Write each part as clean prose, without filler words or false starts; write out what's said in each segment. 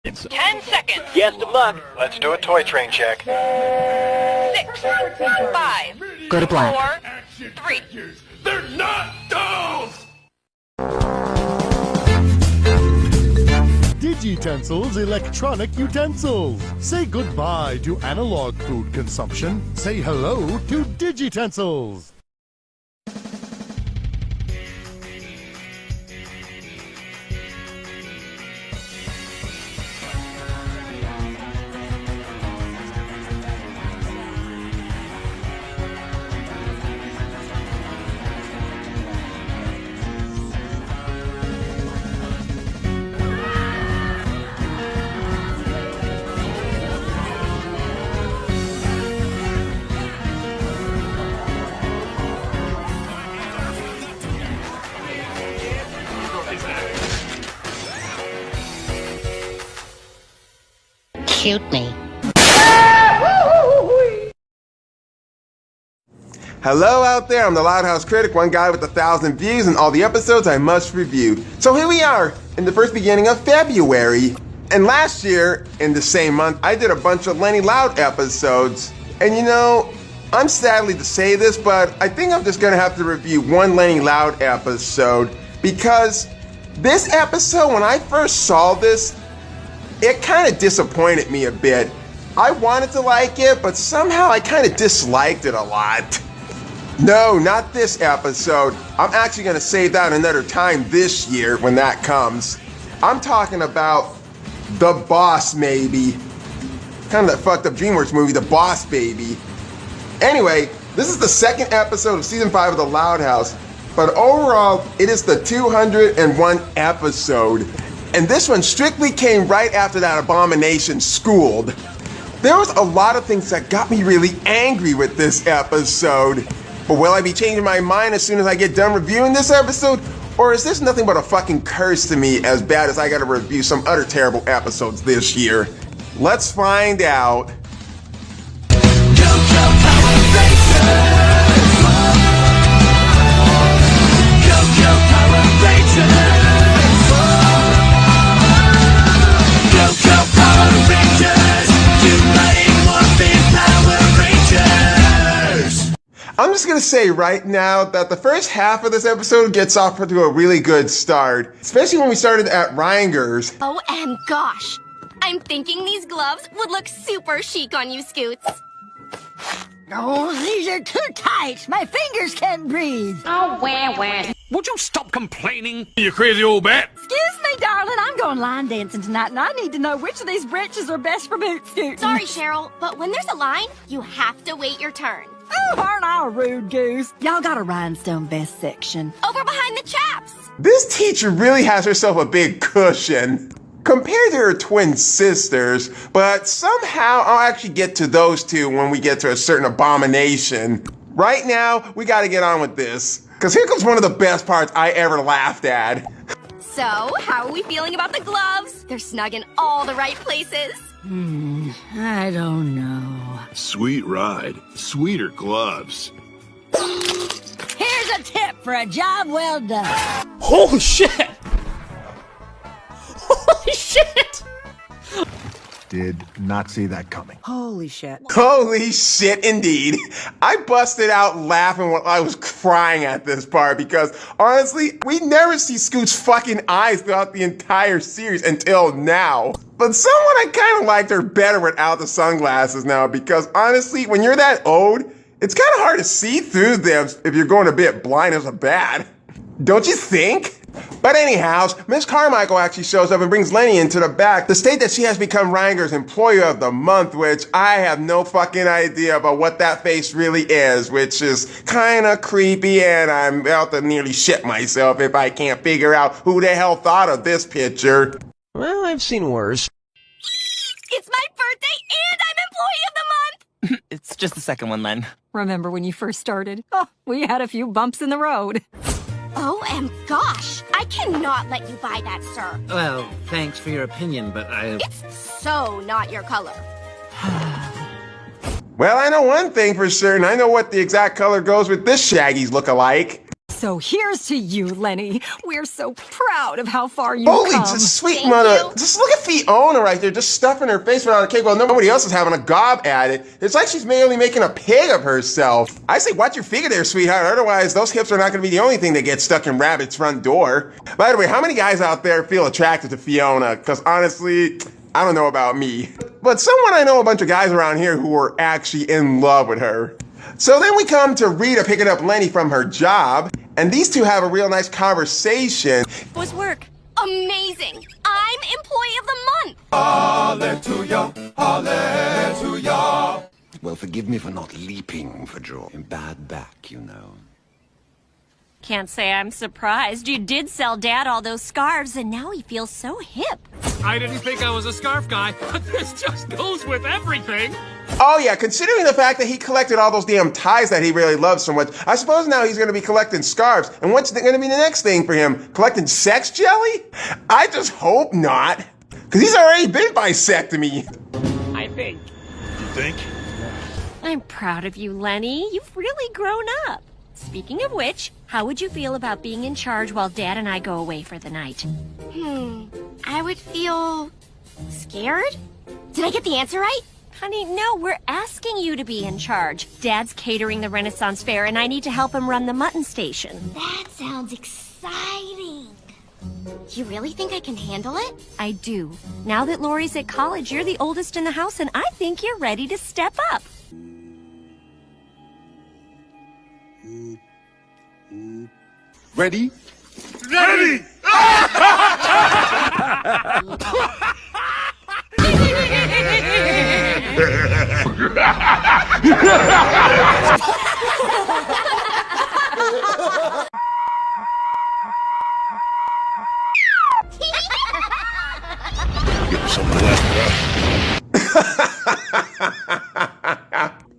It's 10 seconds. Best of luck. Let's do a toy train check. 6, 5, Go to black. 4, 3. They're not dolls! Digitensils electronic utensils. Say goodbye to analog food consumption. Say hello to Digitensils. Shoot me. Hello out there, I'm the Loud House Critic, one guy with 1,000 views and all the episodes I must review. So here we are, in the first beginning of February. And last year, in the same month, I did a bunch of Lenny Loud episodes. And you know, I'm sadly to say this, but I think I'm just gonna have to review one Lenny Loud episode, because this episode, when I first saw this, it kind of disappointed me a bit. I wanted to like it, but somehow I kind of disliked it a lot. No, not this episode. I'm actually going to save that another time this year when that comes. I'm talking about The Boss, maybe. Kind of that fucked up DreamWorks movie, The Boss Baby. Anyway, this is the second episode of season 5 of The Loud House, but overall, it is the 201 episode. And this one strictly came right after that Abomination Schooled. There was a lot of things that got me really angry with this episode. But will I be changing my mind as soon as I get done reviewing this episode? Or is this nothing but a fucking curse to me, as bad as I gotta review some other terrible episodes this year? Let's find out. I'm just gonna say right now that the first half of this episode gets off to a really good start, especially when we started at Reinger's. Oh, and gosh, I'm thinking these gloves would look super chic on you, Scoots. Oh, these are too tight. My fingers can't breathe. Oh, wah. Would you stop complaining, you crazy old bat? Excuse me, darling. I'm going line dancing tonight, and I need to know which of these breeches are best for boot scooting. Sorry, Cheryl, but when there's a line, you have to wait your turn. Oh, aren't I a rude goose? Y'all got a rhinestone vest section. Over behind the chaps. This teacher really has herself a big cushion compared to her twin sisters, but somehow I'll actually get to those two when we get to a certain abomination. Right now, we gotta get on with this, because here comes one of the best parts I ever laughed at. So, how are we feeling about the gloves? They're snug in all the right places. I don't know. Sweet ride. Sweeter gloves. Here's a tip for a job well done. Holy shit! Holy shit! Did not see that coming. Holy shit. Holy shit, indeed. I busted out laughing while I was crying at this part, because honestly, we never see Scoot's fucking eyes throughout the entire series until now. But somewhat I kind of liked her better without the sunglasses now, because honestly, when you're that old, it's kind of hard to see through them if you're going a bit blind as a bat. Don't you think? But anyhow, Miss Carmichael actually shows up and brings Lenny into the back to state that she has become Reinger's Employer of the Month, which I have no fucking idea about what that face really is, which is kind of creepy, and I'm about to nearly shit myself if I can't figure out who the hell thought of this picture. Well, I've seen worse. It's my birthday and I'm Employee of the Month. It's just the second one, Len. Remember when you first started? Oh, we had a few bumps in the road. Oh, and gosh, I cannot let you buy that, sir. Well, thanks for your opinion, but It's so not your color. Well, I know one thing for certain. I know what the exact color goes with this Shaggy's look-alike. So here's to you, Lenny. We're so proud of how far you've Holy, come. just sweet Thank mother. you. Just look at Fiona right there, just stuffing her face without a cake while nobody else is having a gob at it. It's like she's merely making a pig of herself. I say watch your figure there, sweetheart. Otherwise, those hips are not going to be the only thing that gets stuck in Rabbit's front door. By the way, how many guys out there feel attracted to Fiona? Because honestly, I don't know about me. But someone I know a bunch of guys around here who are actually in love with her. So then we come to Rita picking up Lenny from her job, and these two have a real nice conversation. Was work amazing? I'm Employee of the Month. Well, forgive me for not leaping for joy. Bad back, you know. Can't say I'm surprised. You did sell Dad all those scarves, and now he feels so hip. I didn't think I was a scarf guy, but this just goes with everything. Oh yeah, considering the fact that he collected all those damn ties that he really loves so much, I suppose now he's going to be collecting scarves. And what's going to be the next thing for him? Collecting sex jelly? I just hope not. Because he's already been bisectomy. I think. You think? I'm proud of you, Lenny. You've really grown up. Speaking of which, how would you feel about being in charge while Dad and I go away for the night? I would feel scared? Did I get the answer right? Honey, no, we're asking you to be in charge. Dad's catering the Renaissance Fair, and I need to help him run the mutton station. That sounds exciting. You really think I can handle it? I do. Now that Lori's at college, you're the oldest in the house, and I think you're ready to step up. Ready? Ready! Get some of that.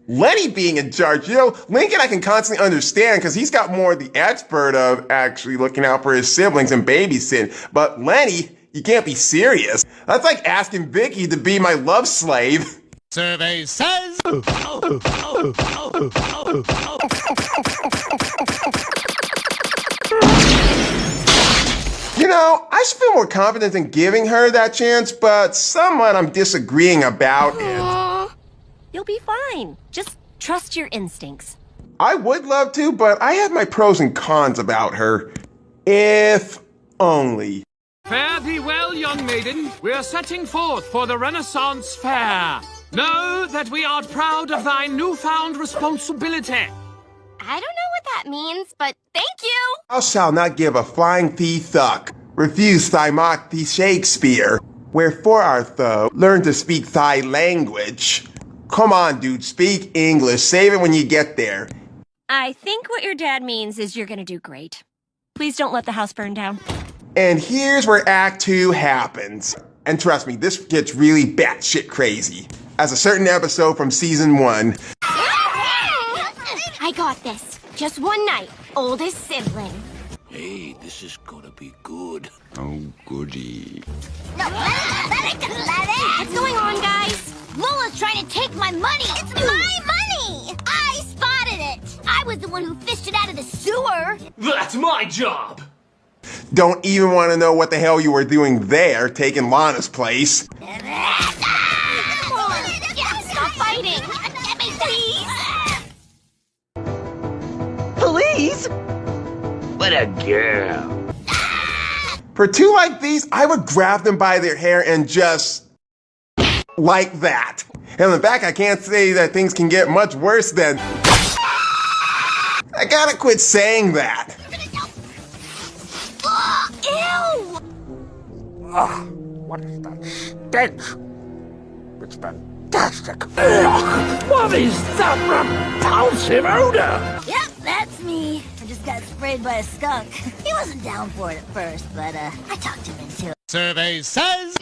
Lenny being in charge, Lincoln I can constantly understand because he's got more the expert of actually looking out for his siblings and babysitting. But Lenny, you can't be serious. That's like asking Vicky to be my love slave. Survey says... I should feel more confident in giving her that chance, but somewhat I'm disagreeing about it. You'll be fine. Just trust your instincts. I would love to, but I have my pros and cons about her. If only. Fare thee well, young maiden. We are setting forth for the Renaissance Fair. Know that we are proud of thy newfound responsibility. I don't know what that means, but thank you. Thou shalt not give a flying thee thuck. Refuse thy mock thee Shakespeare. Wherefore art thou? Learn to speak thy language. Come on, dude, speak English. Save it when you get there. I think what your dad means is you're gonna do great. Please don't let the house burn down. And here's where Act 2 happens. And trust me, this gets really batshit crazy. As a certain episode from season 1. I got this. Just one night. Oldest sibling. Hey, this is gonna be good. Oh, goody. No, what's going on, guys? Lola's trying to take my money. It's my money. I spotted it. I was the one who fished it out of the sewer. That's my job. Don't even want to know what the hell you were doing there, taking Lana's place. Come on. Stop fighting. Let me, please. Please? What a girl. For two like these, I would grab them by their hair and just... like that. And in fact, I can't say that things can get much worse than... I gotta quit saying that. Ew! What is that stench? It's fantastic. Ugh, what is that repulsive odor? Yep, that's me. I just got sprayed by a skunk. He wasn't down for it at first, but I talked him into it. Survey says...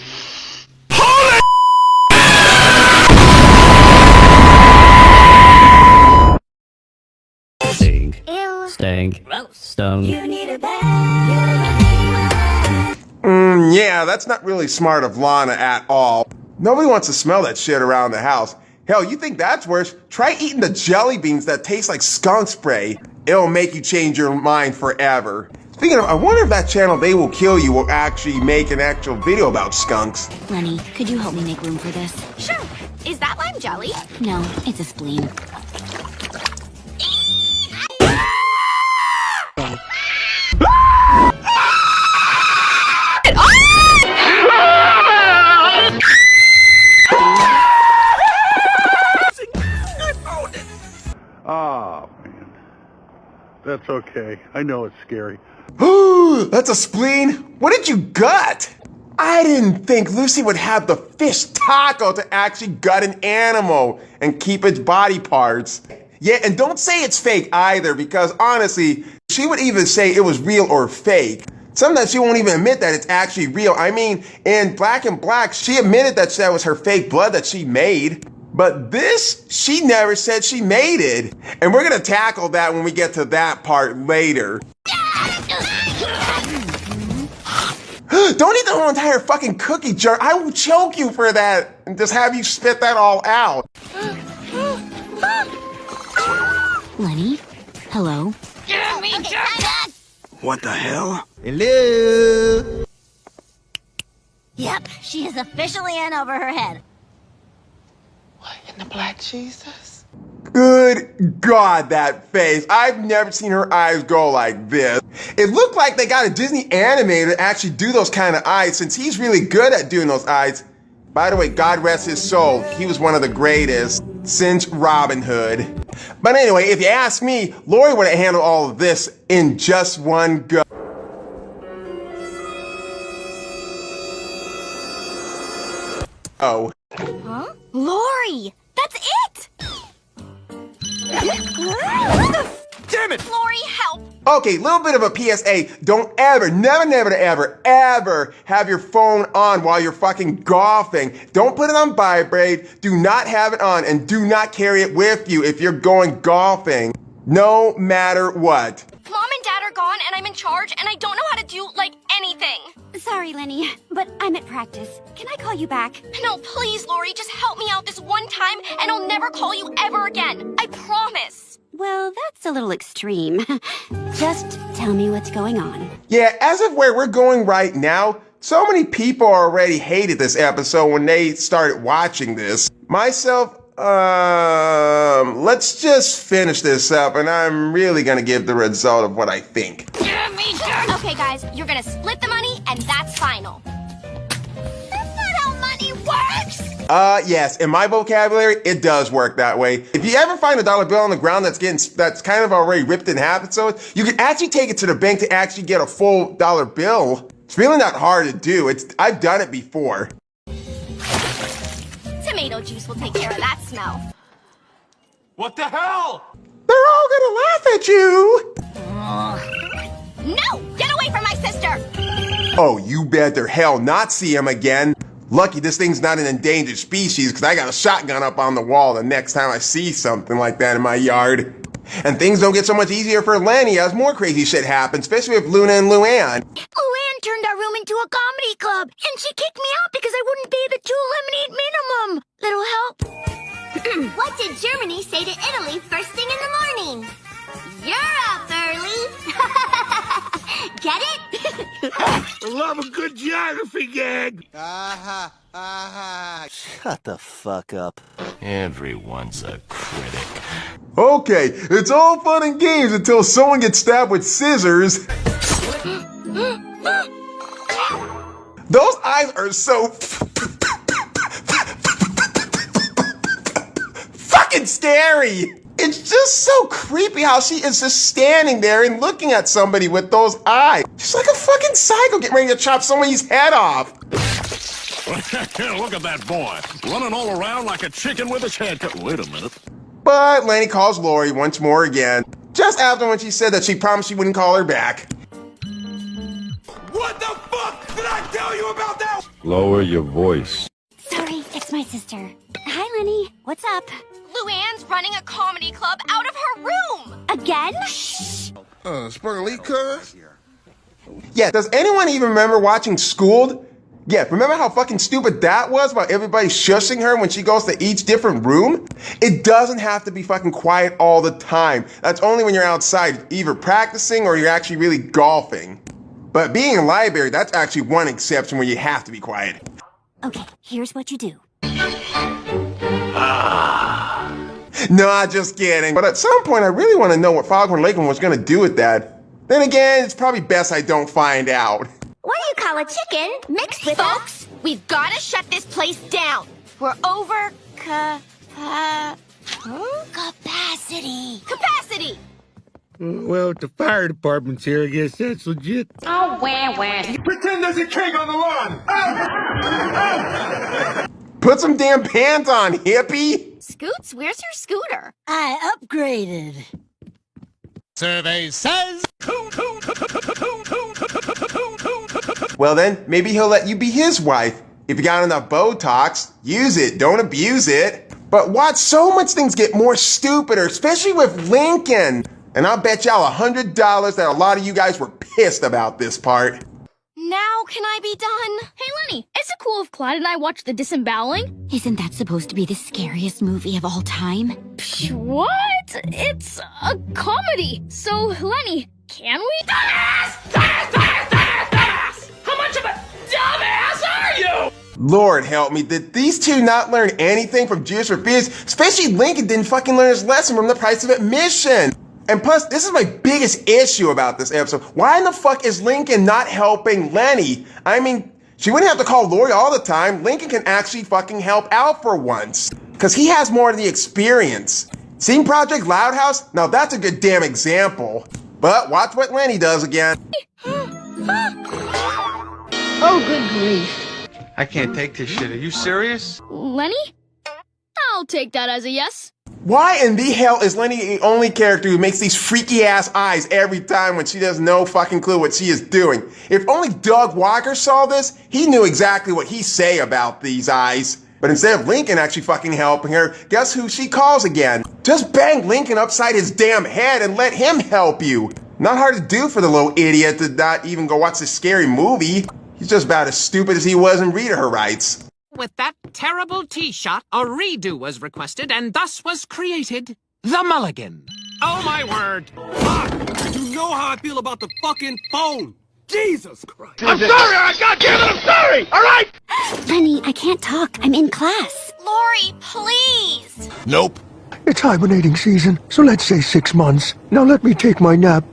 Ew. Stank. Stung. You need a bag. Yeah, that's not really smart of Lana at all. Nobody wants to smell that shit around the house. Hell, you think that's worse? Try eating the jelly beans that taste like skunk spray. It'll make you change your mind forever. Speaking of, I wonder if that channel They Will Kill You will actually make an actual video about skunks. Lenny, could you help me make room for this? Sure. Is that lime jelly? No, it's a spleen. Ah, man. That's okay. I know it's scary. Ooh, that's a spleen? What did you gut? I didn't think Lucy would have the fish taco to actually gut an animal and keep its body parts. Yeah, and don't say it's fake either, because honestly, she would even say it was real or fake. Sometimes she won't even admit that it's actually real. I mean, in Black and Black, she admitted that that was her fake blood that she made. But this, she never said she made it. And we're gonna tackle that when we get to that part later. Don't eat the whole entire fucking cookie jar. I will choke you for that and just have you spit that all out. Lenny? Hello? Give me that! What the hell? Hello? Yep, she is officially in over her head. In the Black Jesus? Good God, that face. I've never seen her eyes go like this. It looked like they got a Disney animator to actually do those kind of eyes, since he's really good at doing those eyes. By the way, God rest his soul. He was one of the greatest since Robin Hood. But anyway, if you ask me, Lori would have handled all of this in just one go. Oh. Huh? Lori! That's it! Damn it! Lori, help! Okay, little bit of a PSA. Don't ever, never have your phone on while you're fucking golfing. Don't put it on vibrate. Do not have it on, and do not carry it with you if you're going golfing. No matter what. Mom and Dad are gone, and I'm in charge, and I don't know how to do, like, anything. Sorry, Lenny, but I'm at practice. Can I call you back? No, please, Lori, just help me out this one time, and I'll never call you ever again. I promise. Well, that's a little extreme. Just tell me what's going on. Yeah, as of where we're going right now, so many people already hated this episode when they started watching this. Myself, let's just finish this up, and I'm really gonna give the result of what I think. Give me that! Okay, guys, you're gonna split the money, and that's final. That's not how money works! Yes, in my vocabulary, it does work that way. If you ever find a dollar bill on the ground that's kind of already ripped in half, you can actually take it to the bank to actually get a full dollar bill. It's really not hard to do. I've done it before. Tomato juice will take care of that smell. What the hell? They're all gonna laugh at you! No! Get away from my sister! Oh, you better hell not see him again. Lucky this thing's not an endangered species, because I got a shotgun up on the wall the next time I see something like that in my yard. And things don't get so much easier for Lenny as more crazy shit happens, especially with Luna and Luann. Luann turned our room into a comedy club, and she kicked me out because I wouldn't pay the 2 lemonade minimum. Little help? What did Germany say to Italy first thing in the morning? You're up early. Get it? Love a good geography gag. Shut the fuck up. Everyone's a critic. Okay, it's all fun and games until someone gets stabbed with scissors. Those eyes are so fucking scary. It's just so creepy how she is just standing there and looking at somebody with those eyes. She's like a fucking psycho getting ready to chop somebody's head off. Look at that boy, running all around like a chicken with his head cut. Wait a minute. But Lenny calls Lori once more again, just after when she said that she promised she wouldn't call her back. What the fuck did I tell you about that? Lower your voice. Sorry, it's my sister. Hi, Lenny. What's up? Luann's running a comedy club out of her room! Again? Shh! Spur Elite, cuz? Yeah, does anyone even remember watching Schooled? Yeah, remember how fucking stupid that was about everybody shushing her when she goes to each different room? It doesn't have to be fucking quiet all the time. That's only when you're outside, either practicing or you're actually really golfing. But being in a library, that's actually one exception where you have to be quiet. Okay, here's what you do. Nah, just kidding. But at some point, I really want to know what Foghorn Leghorn was going to do with that. Then again, it's probably best I don't find out. What do you call a chicken mixed with Folks, we've got to shut this place down. We're over capacity? capacity. Well, if the fire department's here, I guess that's legit. Oh, wah. Pretend there's a king on the lawn! Put some damn pants on, hippie! Scoots, where's your scooter? I upgraded. Survey says... Well then, maybe he'll let you be his wife. If you got enough Botox, use it, don't abuse it. But watch so much things get more stupider, especially with Lincoln. And I'll bet y'all $100 that a lot of you guys were pissed about this part. Now can I be done? Hey, Lenny, is it cool if Clyde and I watch The Disemboweling? Isn't that supposed to be the scariest movie of all time? Psh, what? It's a comedy. So, Lenny, can we? Dumbass! How much of a dumbass are you? Lord help me, did these two not learn anything from Jews for Fears? Especially Lincoln didn't fucking learn his lesson from the price of admission. And plus, this is my biggest issue about this episode. Why in the fuck is Lincoln not helping Lenny? I mean, she wouldn't have to call Lori all the time. Lincoln can actually fucking help out for once. Cause he has more of the experience. Seen Project Loudhouse? Now that's a good damn example. But watch what Lenny does again. Oh, good grief. I can't take this shit. Are you serious? Lenny? I'll take that as a yes. Why in the hell is Lenny the only character who makes these freaky ass eyes every time when she has no fucking clue what she is doing? If only Doug Walker saw this, he knew exactly what he'd say about these eyes. But instead of Lincoln actually fucking helping her, guess who she calls again? Just bang Lincoln upside his damn head and let him help you. Not hard to do for the little idiot to not even go watch this scary movie. He's just about as stupid as he was in Read Her Rights. With that terrible tee shot, a redo was requested, and thus was created the Mulligan. Oh my word! Fuck! You know how I feel about the fucking phone! Jesus Christ! I'm sorry! Goddammit, I'm sorry! All right? Lenny, I can't talk. I'm in class. Lori, please. Nope. It's hibernating season, so let's say 6 months. Now let me take my nap.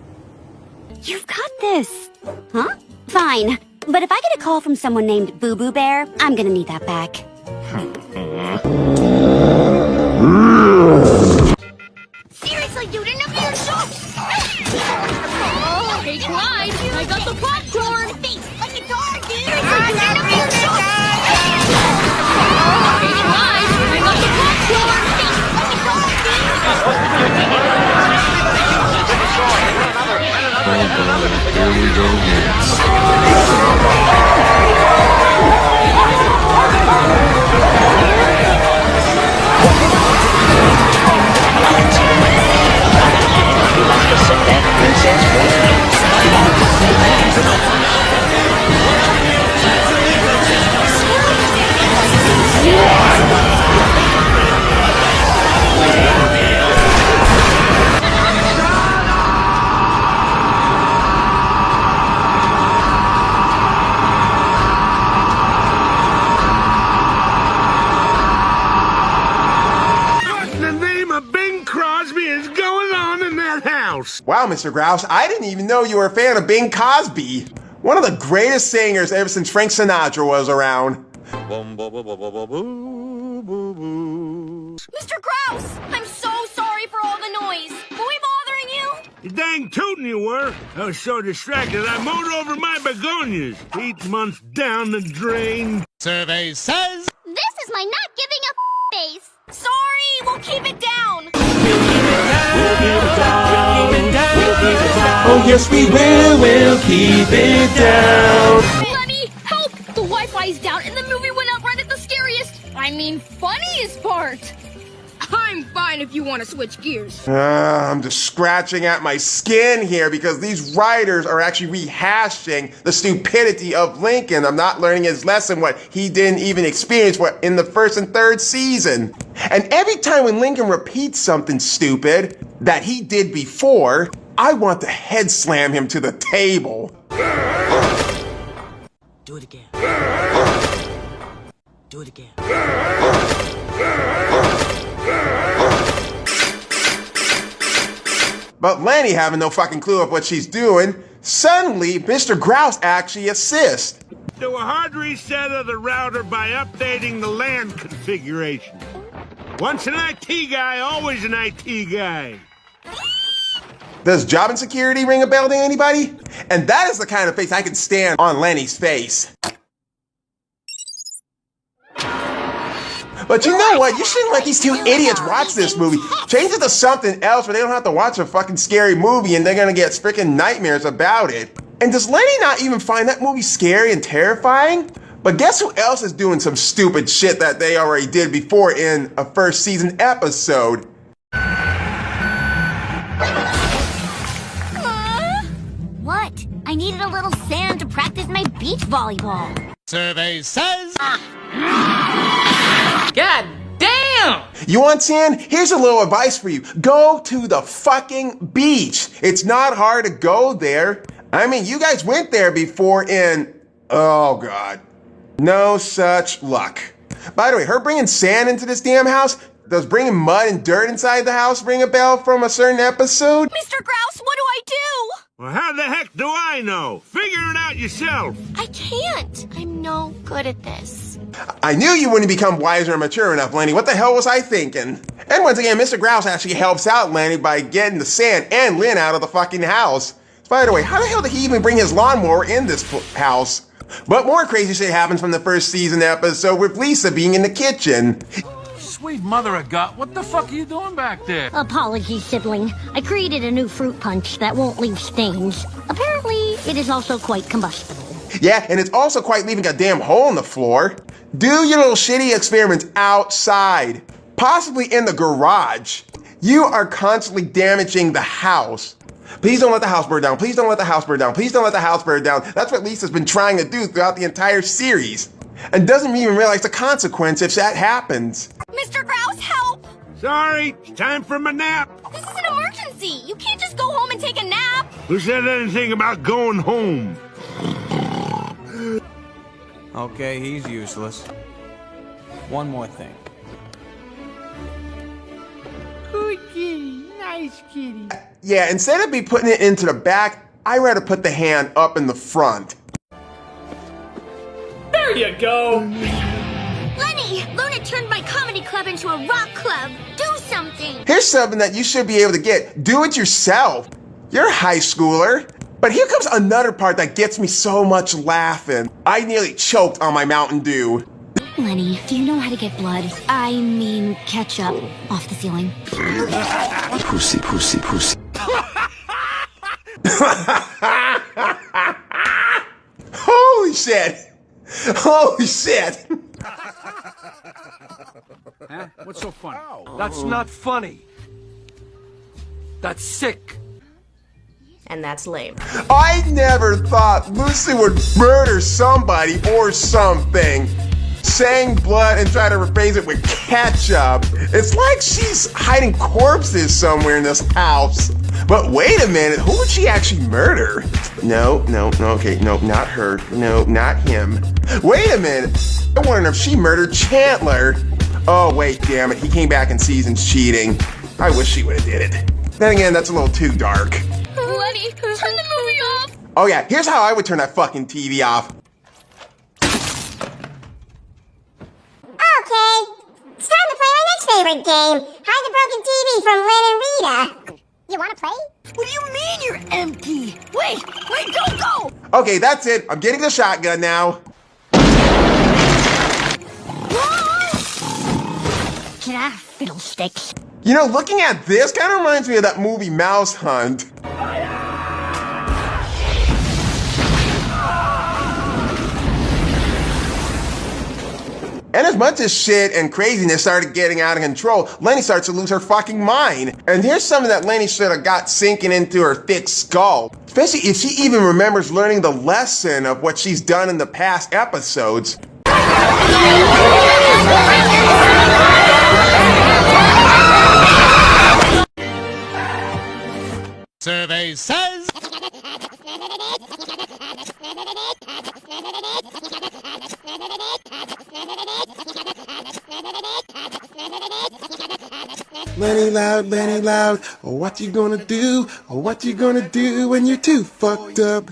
You've got this. Huh? Fine. But if I get a call from someone named Boo Boo Bear, I'm gonna need that back. Seriously, dude, enough of your jokes! Hey, Clyde, I got the popcorn. Like a dog, dude! Seriously, dude, enough of your jokes! Hey, Clyde, I got the popcorn. Like a dog, Here we go again. Wow, Mr. Grouse, I didn't even know you were a fan of Bing Crosby. One of the greatest singers ever since Frank Sinatra was around. Mr. Grouse, I'm so sorry for all the noise. Were we bothering you? You dang tootin' you were. I was so distracted I mowed over my begonias. 8 months down the drain. Survey says... This is my not giving a face. Sorry, we'll keep it down. Oh yes we will, we'll keep it down. Lenny, help! The Wi-Fi's down and the movie went out right at the scariest, funniest part. I'm fine if you want to switch gears. I'm just scratching at my skin here because these writers are actually rehashing the stupidity of Lincoln. I'm not learning his lesson, what he didn't even experience in the first and third season. And every time when Lincoln repeats something stupid that he did before, I want to head slam him to the table. Do it again. Do it again. But Lenny, having no fucking clue of what she's doing, suddenly Mr. Grouse actually assists. Do a hard reset of the router by updating the LAN configuration. Once an IT guy, always an IT guy. Does job and security ring a bell to anybody? And that is the kind of face I can stand on Lenny's face. But you know what? You shouldn't let these two idiots watch this movie. Change it to something else where they don't have to watch a fucking scary movie and they're gonna get freaking nightmares about it. And does Lenny not even find that movie scary and terrifying? But guess who else is doing some stupid shit that they already did before in a first season episode? What? I needed a little sand to practice my beach volleyball. Survey says... God damn! You want sand? Here's a little advice for you. Go to the fucking beach. It's not hard to go there. I mean, you guys went there before in... Oh, God. No such luck. By the way, her bringing sand into this damn house, does bringing mud and dirt inside the house ring a bell from a certain episode? Mr. Grouse, what do I do? Well, how the heck do I know? Figure it out yourself. I can't. I'm no good at this. I knew you wouldn't become wiser and mature enough, Lenny. What the hell was I thinking? And once again, Mr. Grouse actually helps out Lenny by getting the sand and Lynn out of the fucking house. By the way, how the hell did he even bring his lawnmower in this house? But more crazy shit happens from the first season episode with Lisa being in the kitchen. Sweet mother of God, what the fuck are you doing back there? Apologies, sibling. I created a new fruit punch that won't leave stains. Apparently, it is also quite combustible. Yeah, and it's also quite leaving a damn hole in the floor. Do your little shitty experiments outside, possibly in the garage. You are constantly damaging the house. Please don't let the house burn down. Please don't let the house burn down. Please don't let the house burn down. That's what Lisa's been trying to do throughout the entire series. And doesn't even realize the consequence if that happens. Mr. Grouse, help! Sorry, it's time for my nap. This is an emergency. You can't just go home and take a nap. Who said anything about going home? Okay, he's useless. One more thing. Good kitty, nice kitty. Yeah, instead of me putting it into the back, I'd rather put the hand up in the front. There you go. Lenny, Luna turned my comedy club into a rock club. Do something. Here's something that you should be able to get. Do it yourself. You're a high schooler. But here comes another part that gets me so much laughing. I nearly choked on my Mountain Dew. Lenny, do you know how to get blood? I mean, ketchup off the ceiling. Pussy, pussy, pussy. Holy shit! Holy shit! Huh? What's so funny? That's not funny. That's sick. And that's lame. I never thought Lucy would murder somebody or something. Saying blood and try to replace it with ketchup. It's like she's hiding corpses somewhere in this house. But wait a minute, who would she actually murder? No, okay, no, not her. No, not him. Wait a minute, I wonder if she murdered Chandler. Oh, wait, damn it, he came back in seasons cheating. I wish she would've did it. Then again, that's a little too dark. Lenny, turn the movie off. Oh yeah, here's how I would turn that fucking TV off. Okay, it's time to play our next favorite game. Hide the broken TV from Lynn and Rita. You want to play? What do you mean you're empty? Wait, don't go! Okay, that's it. I'm getting the shotgun now. Get out, fiddlesticks. You know, looking at this kind of reminds me of that movie Mouse Hunt. And as much as shit and craziness started getting out of control, Lenny starts to lose her fucking mind. And here's something that Lenny should have got sinking into her thick skull. Especially if she even remembers learning the lesson of what she's done in the past episodes. Survey says... Lenny Loud, oh, what you gonna do? Oh, what you gonna do when you're too fucked up?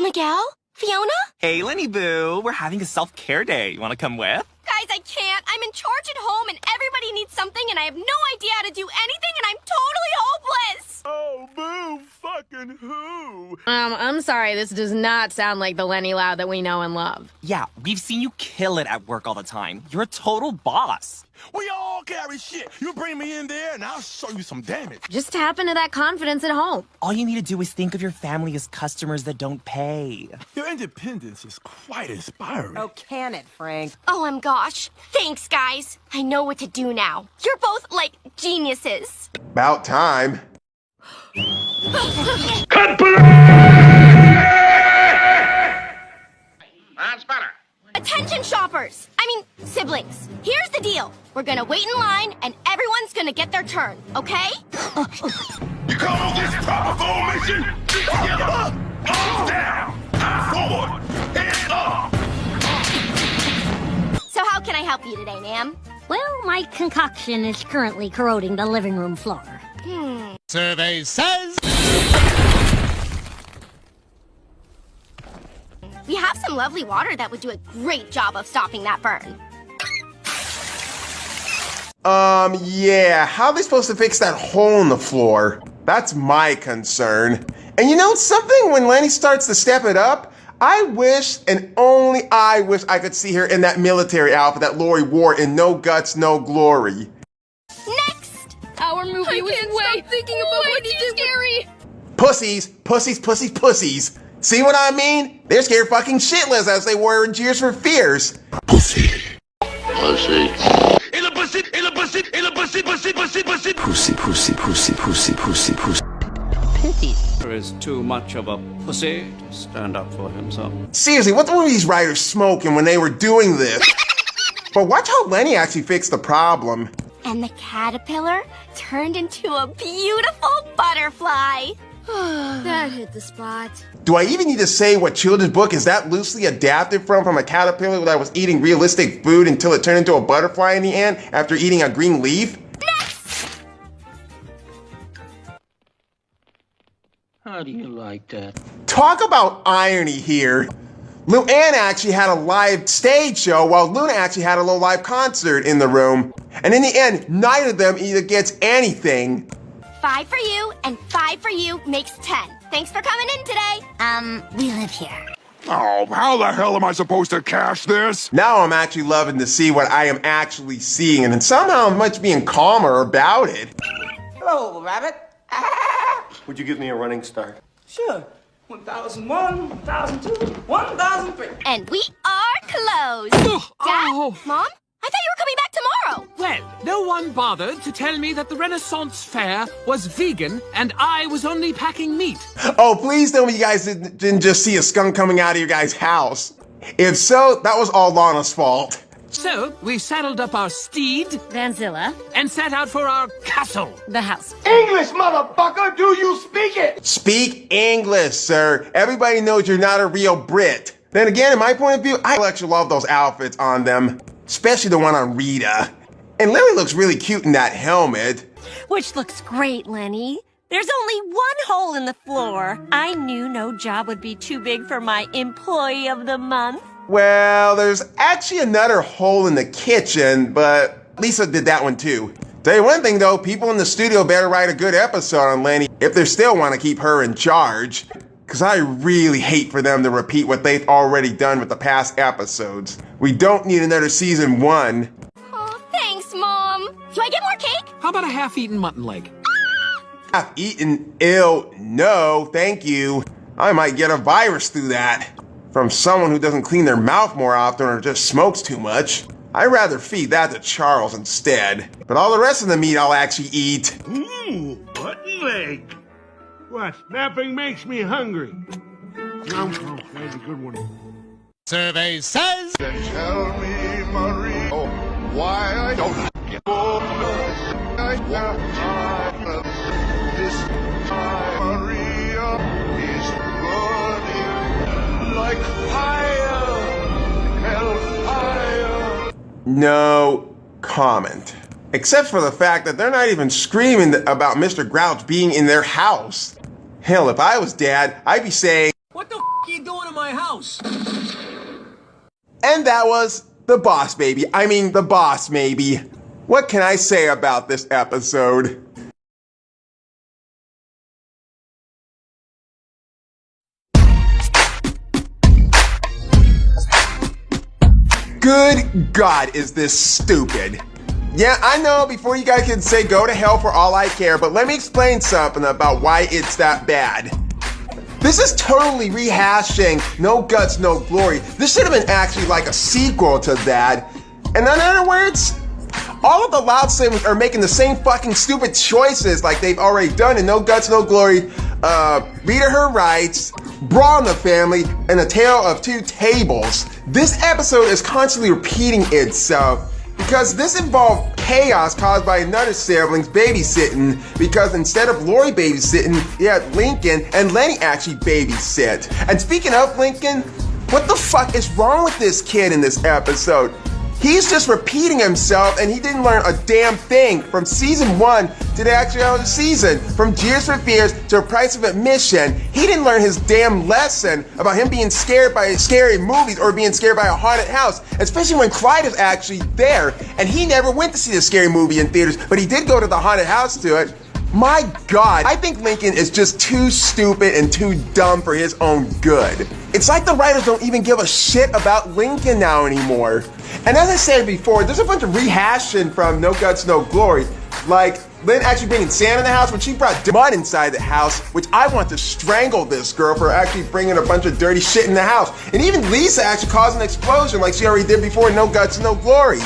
Miguel? Fiona? Hey, Lenny Boo, we're having a self-care day. You want to come with? Guys, I can't. I'm in charge at home and everybody needs something and I have no idea how to do anything and I'm totally hopeless. Oh, boo, fucking who? I'm sorry, this does not sound like the Lenny Loud that we know and love. Yeah, we've seen you kill it at work all the time. You're a total boss. We all carry shit. You bring me in there and I'll show you some damage. Just tap into that confidence at home. All you need to do is think of your family as customers that don't pay. Your independence is quite inspiring. Oh, can it, Frank? Oh, gosh. Thanks, guys. I know what to do now. You're both, like, geniuses. About time. Cut, Attention shoppers! I mean, siblings. Here's the deal. We're gonna wait in line, and everyone's gonna get their turn, okay? You call this proper formation? Together! Arms down! Forward! Hands up! So how can I help you today, ma'am? Well, my concoction is currently corroding the living room floor. Survey says... We have some lovely water that would do a great job of stopping that burn. Yeah, how are they supposed to fix that hole in the floor? That's my concern. And you know something? When Lenny starts to step it up, I wish, and only I wish, I could see her in that military outfit that Lori wore in No Guts, No Glory. Next! Our movie was way thinking about what he did. Scary. Pussies, pussies, pussies, pussies. See what I mean? They're scared fucking shitless as they were in Tears for Fears. Pussy. Pussy. Pussy, pussy, pussy, pussy, pussy, pussy. There is too much of a pussy to stand up for himself. Seriously, what were these writers smoking when they were doing this? But watch how Lenny actually fixed the problem. And the caterpillar turned into a beautiful butterfly. That hit the spot. Do I even need to say what children's book is that loosely adapted from a caterpillar that was eating realistic food until it turned into a butterfly in the end after eating a green leaf? Next! How do you like that? Talk about irony here. Luann actually had a live stage show while Luna actually had a little live concert in the room. And in the end, neither of them either gets anything. 5 for you and 5 for you makes 10. Thanks for coming in today. We live here. Oh, how the hell am I supposed to cash this? Now I'm actually loving to see what I am actually seeing, and somehow I'm much being calmer about it. Hello, Rabbit. Would you give me a running start? Sure. 1001, 1002, 1003. And we are closed. Dad? Mom? I thought you were coming back tomorrow. Well, no one bothered to tell me that the Renaissance Fair was vegan and I was only packing meat. Oh, please tell me you guys didn't just see a skunk coming out of your guys' house. If so, that was all Lana's fault. So, we saddled up our steed, Vanzilla, and set out for our castle. the house. English, motherfucker! Do you speak it? Speak English, sir. Everybody knows you're not a real Brit. Then again, in my point of view, I actually love those outfits on them. Especially the one on Rita. And Lily looks really cute in that helmet. Which looks great, Lenny. There's only one hole in the floor. I knew no job would be too big for my Employee of the Month. Well, there's actually another hole in the kitchen, but Lisa did that one too. Tell you one thing though, people in the studio better write a good episode on Lenny if they still want to keep her in charge. Because I really hate for them to repeat what they've already done with the past episodes. We don't need another season 1. Oh, thanks, Mom. Do I get more cake? How about a half-eaten mutton leg? Half-eaten? Ew, no, thank you. I might get a virus through that. from someone who doesn't clean their mouth more often or just smokes too much. I'd rather feed that to Charles instead. But all the rest of the meat I'll actually eat. Ooh, button leg. What? Napping makes me hungry. No, that's a good one. Survey says. Then tell me, Maria, why I don't get bonus. I want this time, Maria is burning like fire, hellfire. No comment. Except for the fact that they're not even screaming about Mr. Grouch being in their house. Hell, if I was Dad, I'd be saying, "What the f*** are you doing in my house?" And that was the boss baby. I mean, the boss maybe. What can I say about this episode? Good God, is this stupid. Yeah, I know before you guys can say go to hell for all I care, but let me explain something about why it's that bad. This is totally rehashing No Guts, No Glory. This should have been actually like a sequel to that. And in other words, all of the loud siblings are making the same fucking stupid choices like they've already done in No Guts, No Glory, Rita Her Rights, Brawl in the Family, and A Tale of Two Tables. This episode is constantly repeating itself because this involved chaos caused by another sibling's babysitting, because instead of Lori babysitting, you had Lincoln and Lenny actually babysit. And speaking of Lincoln, what the fuck is wrong with this kid in this episode? He's just repeating himself, and he didn't learn a damn thing from season 1 to the actual season. From Tears for Fears to A Price of Admission, he didn't learn his damn lesson about him being scared by scary movies or being scared by a haunted house, especially when Clyde is actually there. And he never went to see the scary movie in theaters, but he did go to the haunted house to it. My God, I think Lincoln is just too stupid and too dumb for his own good. It's like the writers don't even give a shit about Lincoln now anymore. And as I said before, there's a bunch of rehashing from No Guts, No Glory. Like Lynn actually bringing sand in the house when she brought mud inside the house, which I want to strangle this girl for actually bringing a bunch of dirty shit in the house. And even Lisa actually caused an explosion like she already did before No Guts, No Glory.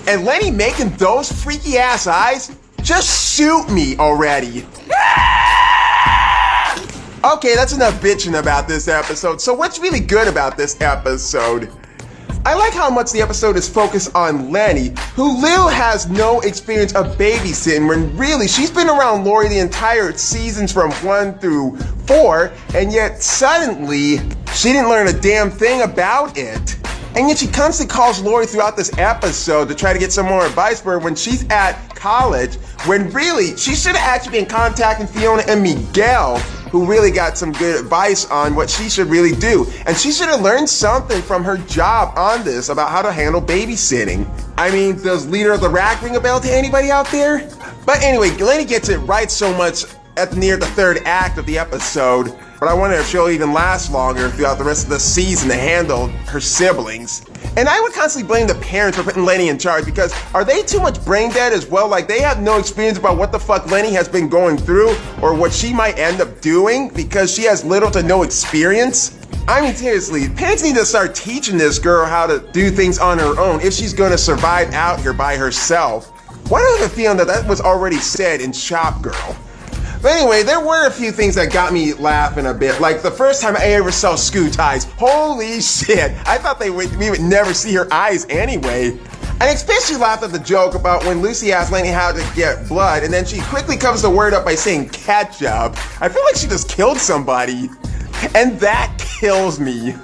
And Lenny making those freaky ass eyes? Just shoot me already. Okay, that's enough bitching about this episode. So what's really good about this episode? I like how much the episode is focused on Lenny, who Lil has no experience of babysitting, when really she's been around Lori the entire seasons from 1 through 4, and yet suddenly she didn't learn a damn thing about it. And yet she constantly calls Lori throughout this episode to try to get some more advice for her when she's at college, when really she should have actually been contacting Fiona and Miguel, who really got some good advice on what she should really do. And she should have learned something from her job on this about how to handle babysitting. I mean, does Leader of the Rack ring a bell to anybody out there? But anyway, Lenny gets it right so much at near the 3rd act of the episode, but I wonder if she'll even last longer throughout the rest of the season to handle her siblings. And I would constantly blame the parents for putting Lenny in charge, because are they too much brain dead as well? Like, they have no experience about what the fuck Lenny has been going through or what she might end up doing because she has little to no experience? I mean, seriously, parents need to start teaching this girl how to do things on her own if she's gonna survive out here by herself. Why do I have a feeling that was already said in Shop Girl? But anyway, there were a few things that got me laughing a bit. Like the first time I ever saw Scoot's eyes. Holy shit. I thought we would never see her eyes anyway. I especially laughed at the joke about when Lucy asked Lenny how to get blood, and then she quickly comes the word up by saying ketchup. I feel like she just killed somebody. And that kills me.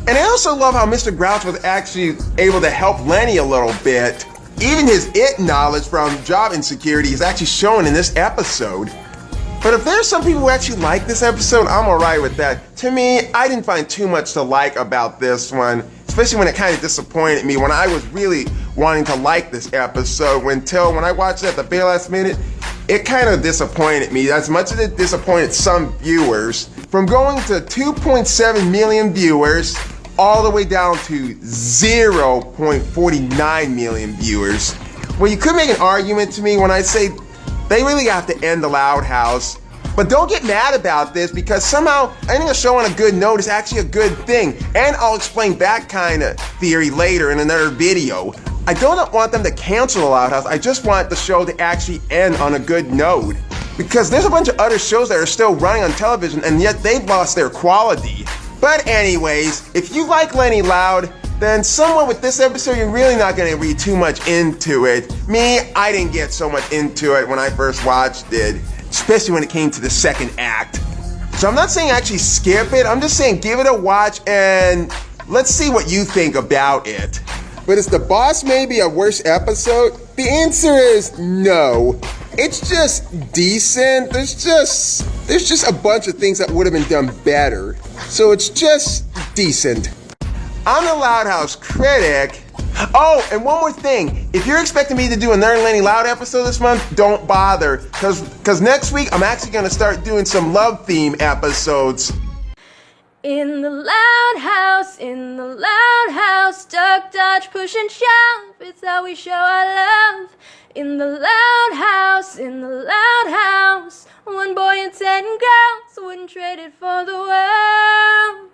And I also love how Mr. Grouch was actually able to help Lenny a little bit. Even his IT knowledge from job insecurity is actually shown in this episode. But if there's some people who actually like this episode, I'm alright with that. To me, I didn't find too much to like about this one, especially when it kind of disappointed me when I was really wanting to like this episode, until when I watched it at the very last minute, it kind of disappointed me as much as it disappointed some viewers. From going to 2.7 million viewers, all the way down to 0.49 million viewers. Well, you could make an argument to me when I say they really have to end the Loud House, But don't get mad about this because somehow ending a show on a good note is actually a good thing. And I'll explain that kind of theory later in another video. I don't want them to cancel The Loud House, I just want the show to actually end on a good note. Because there's a bunch of other shows that are still running on television and yet they've lost their quality. But anyways, if you like Lenny Loud, then somewhere with this episode, you're really not going to read too much into it. Me, I didn't get so much into it when I first watched it, especially when it came to the second act. So I'm not saying actually skip it, I'm just saying give it a watch and let's see what you think about it. But is The Boss maybe a worse episode? The answer is no. It's just decent. There's just a bunch of things that would have been done better. So it's just decent. I'm the Loud House critic. Oh, and one more thing. If you're expecting me to do another Lenny Loud episode this month, don't bother. Cause next week, I'm actually gonna start doing some love theme episodes. In the loud house, duck, dodge, push and shove. It's how we show our love. In the loud house, one boy and 10 girls wouldn't trade it for the world.